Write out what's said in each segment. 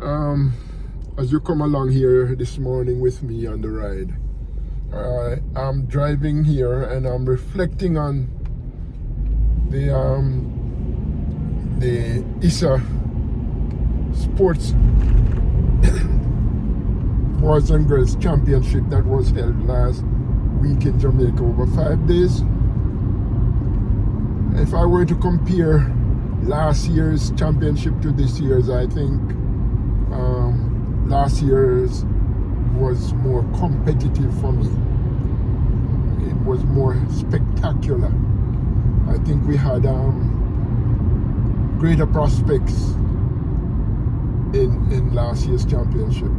As you come along here this morning with me on the ride, I'm driving here and I'm reflecting on the ISSA Sports Boys and Girls Championship that was held last week in Jamaica over 5 days. If I were to compare last year's championship to this year's, I think last year's was more competitive for me. It was more spectacular. I think we had greater prospects in last year's championship.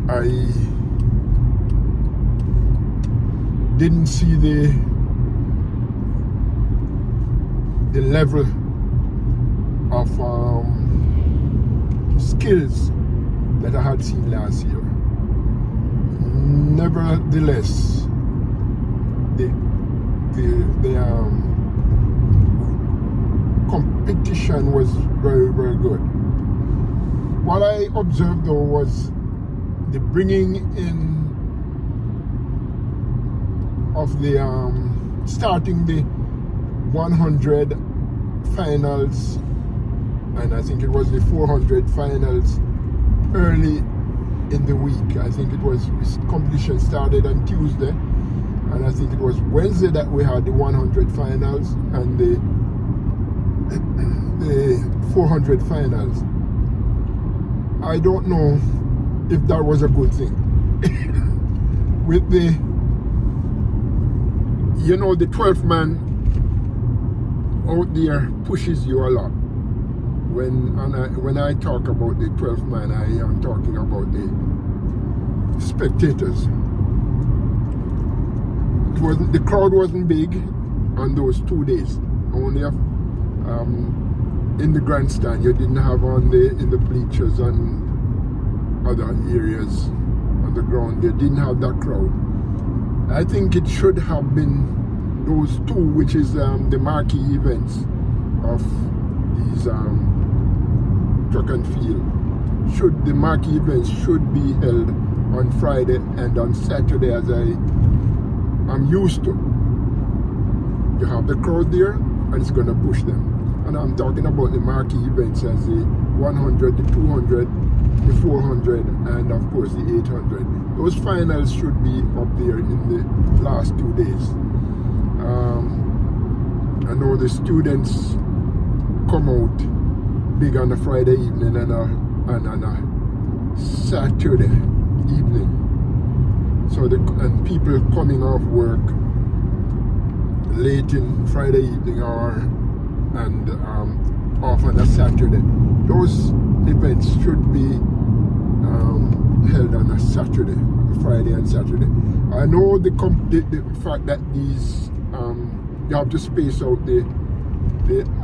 I didn't see the level of skills that I had seen last year. Nevertheless, the competition was very, very good. What I observed though was the bringing in of the starting the 100 finals, and I think it was the 400 finals early in the week. I think it was, competition started on Tuesday, and I think it was Wednesday that we had the 100 finals and the 400 finals. I don't know if that was a good thing. With the, you know, the 12th man out there pushes you a lot. When I talk about the 12th man, I am talking about the spectators. The crowd wasn't big on those 2 days. Only in the grandstand. You didn't have in the bleachers and other areas on the ground. You didn't have that crowd. I think it should have been those two, which is the marquee events of these track and field. The marquee events should be held on Friday and on Saturday, as I'm used to. You have the crowd there and it's going to push them. And I'm talking about the marquee events as the 100, the 200, the 400, and of course the 800. Those finals should be up there in the last 2 days. I know the students come out big on a Friday evening and on a Saturday evening. So and people coming off work late in Friday evening and off on a Saturday. Those events should be held on a Saturday, Friday and Saturday. I know the fact that these you have to space out the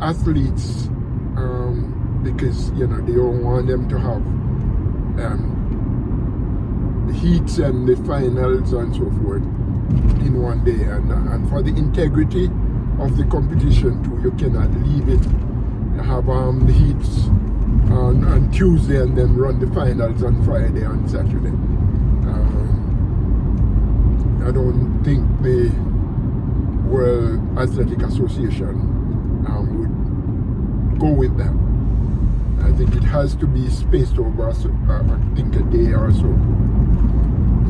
athletes because you know they don't want them to have the heats and the finals and so forth in one day, and for the integrity of the competition too, you cannot leave it. You have the heats on Tuesday and then run the finals on Friday and Saturday. I don't think the World Athletic Association would go with that. I think it has to be spaced over, I think, a day or so.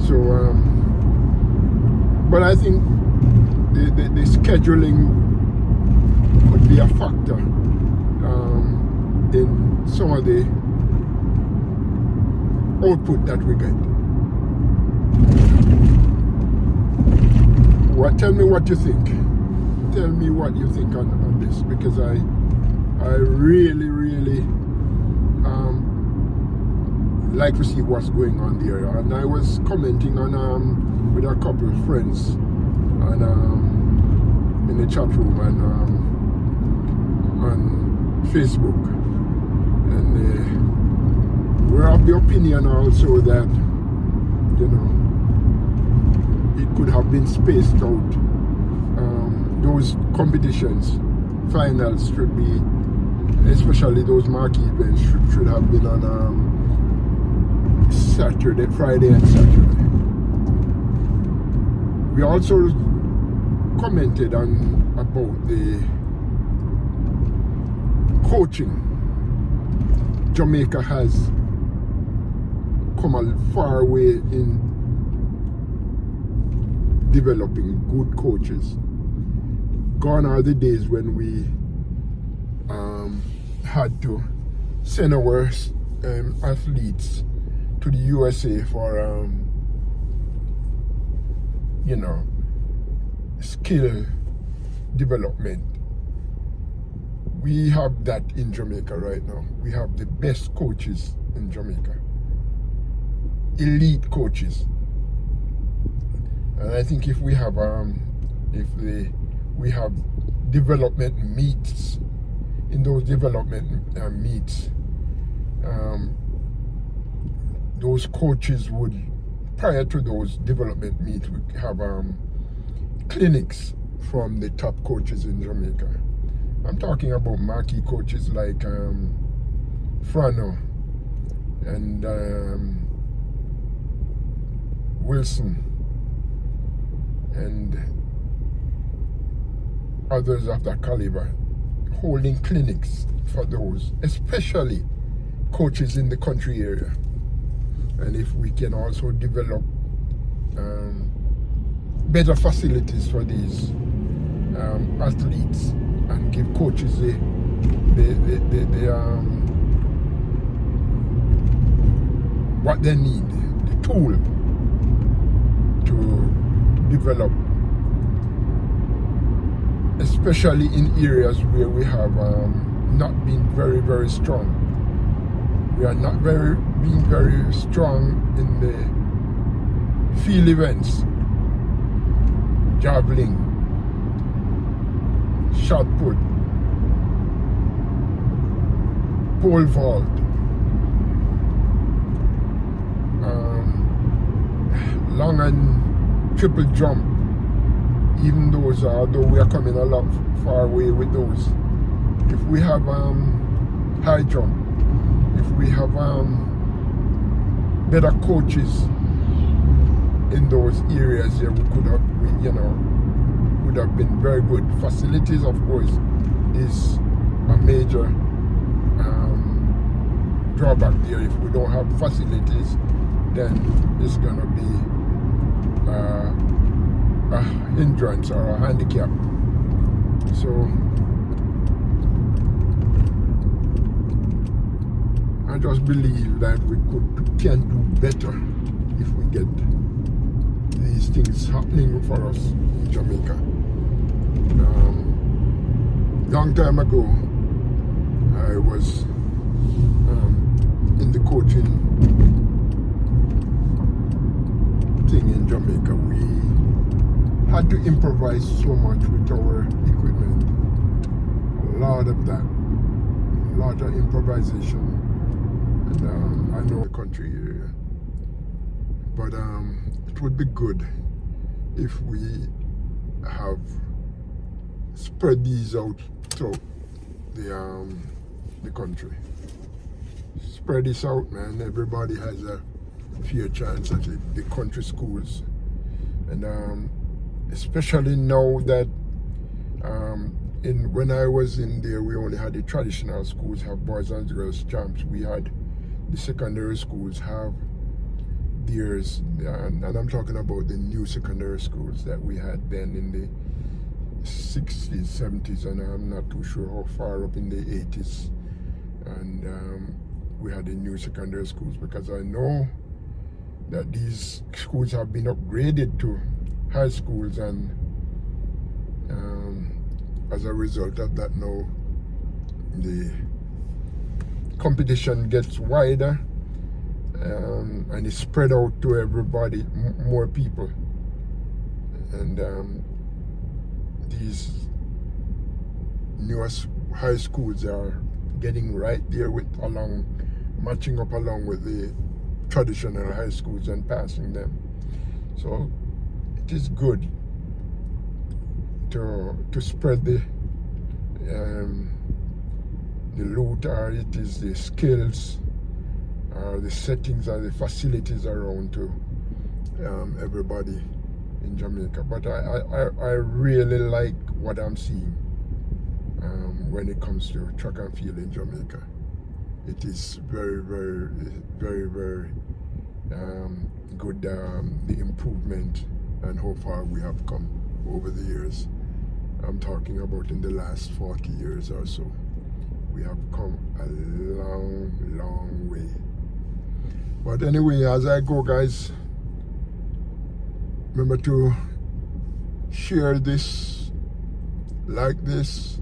So, but I think the scheduling could be a factor in some of the output that we get. Tell me what you think. Tell me what you think on this, because I really, really like to see what's going on there. And I was commenting on with a couple of friends and in the chat room and on Facebook, and we're of the opinion also that, you know, it could have been spaced out. Those competitions, finals should be especially those marquee events should have been on Saturday, Friday and Saturday. We also commented on about the coaching. Jamaica has come a far way in developing good coaches. Gone are the days when we had to send our athletes to the USA for skill development. We have that in Jamaica right now. We have the best coaches in Jamaica, elite coaches, and I think if we have development meets, in those development meets, those coaches would, prior to those development meets, we have clinics from the top coaches in Jamaica. I'm talking about marquee coaches like Frano and Wilson and others of that caliber, holding clinics for those, especially coaches in the country area. And if we can also develop better facilities for these athletes and give coaches the what they need, the tool to develop, especially in areas where we have not been very, very strong. We are not being very strong in the field events, javelin, shot put, pole vault, long and triple jump. Even those, although we are coming a lot far away with those. If we have high jump, if we have better coaches in those areas here, we could have, would have been very good. Facilities, of course, is a major drawback there. If we don't have facilities, then it's gonna be a hindrance or a handicap. So I just believe that we can do better if we get these things happening for us in Jamaica. Long time ago, I was in the coaching thing in Jamaica. We had to improvise so much with our equipment. A lot of that, a lot of improvisation. And I know the country area, but it would be good if we have spread these out throughout the country. Spread this out, man. Everybody has a fair chance at the country schools, and especially now that when I was in there, we only had the traditional schools have boys and girls champs. We had the secondary schools have theirs, and I'm talking about the new secondary schools that we had then in the 60s, 70s, and I'm not too sure how far up in the 80s. And we had the new secondary schools, because I know that these schools have been upgraded to high schools, and as a result of that, now the competition gets wider and it's spread out to everybody, more people, and these newest high schools are getting right there matching up along with the traditional high schools and passing them. So it is good to spread the the loot, or it is the skills, or the settings, or the facilities around to everybody in Jamaica. But I really like what I'm seeing when it comes to track and field in Jamaica. It is very, very, very, very good, the improvement and how far we have come over the years. I'm talking about in the last 40 years or so. We have come a long, long way. But anyway, as I go, guys, remember to share this, like this,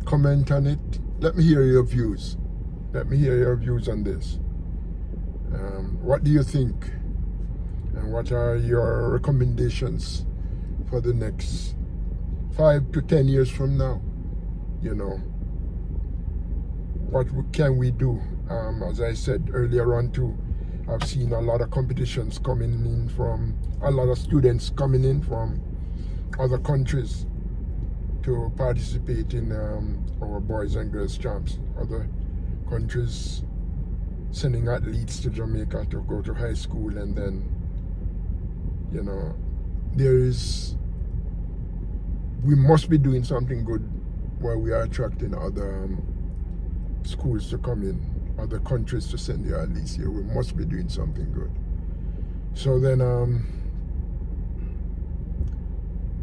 comment on it. Let me hear your views. Let me hear your views on this. What do you think? And what are your recommendations for the next 5 to 10 years from now? You know, what can we do? As I said earlier on too, I've seen a lot of competitions coming in from, a lot of students coming in from other countries to participate in our boys and girls champs. Other countries sending athletes to Jamaica to go to high school, and then, you know, we must be doing something good while we are attracting other schools to come in, other countries to send their athletes here. We must be doing something good. So then,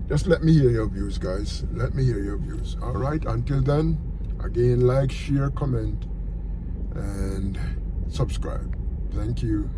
just let me hear your views, guys. Let me hear your views. All right, until then, again, like, share, comment, and subscribe. Thank you.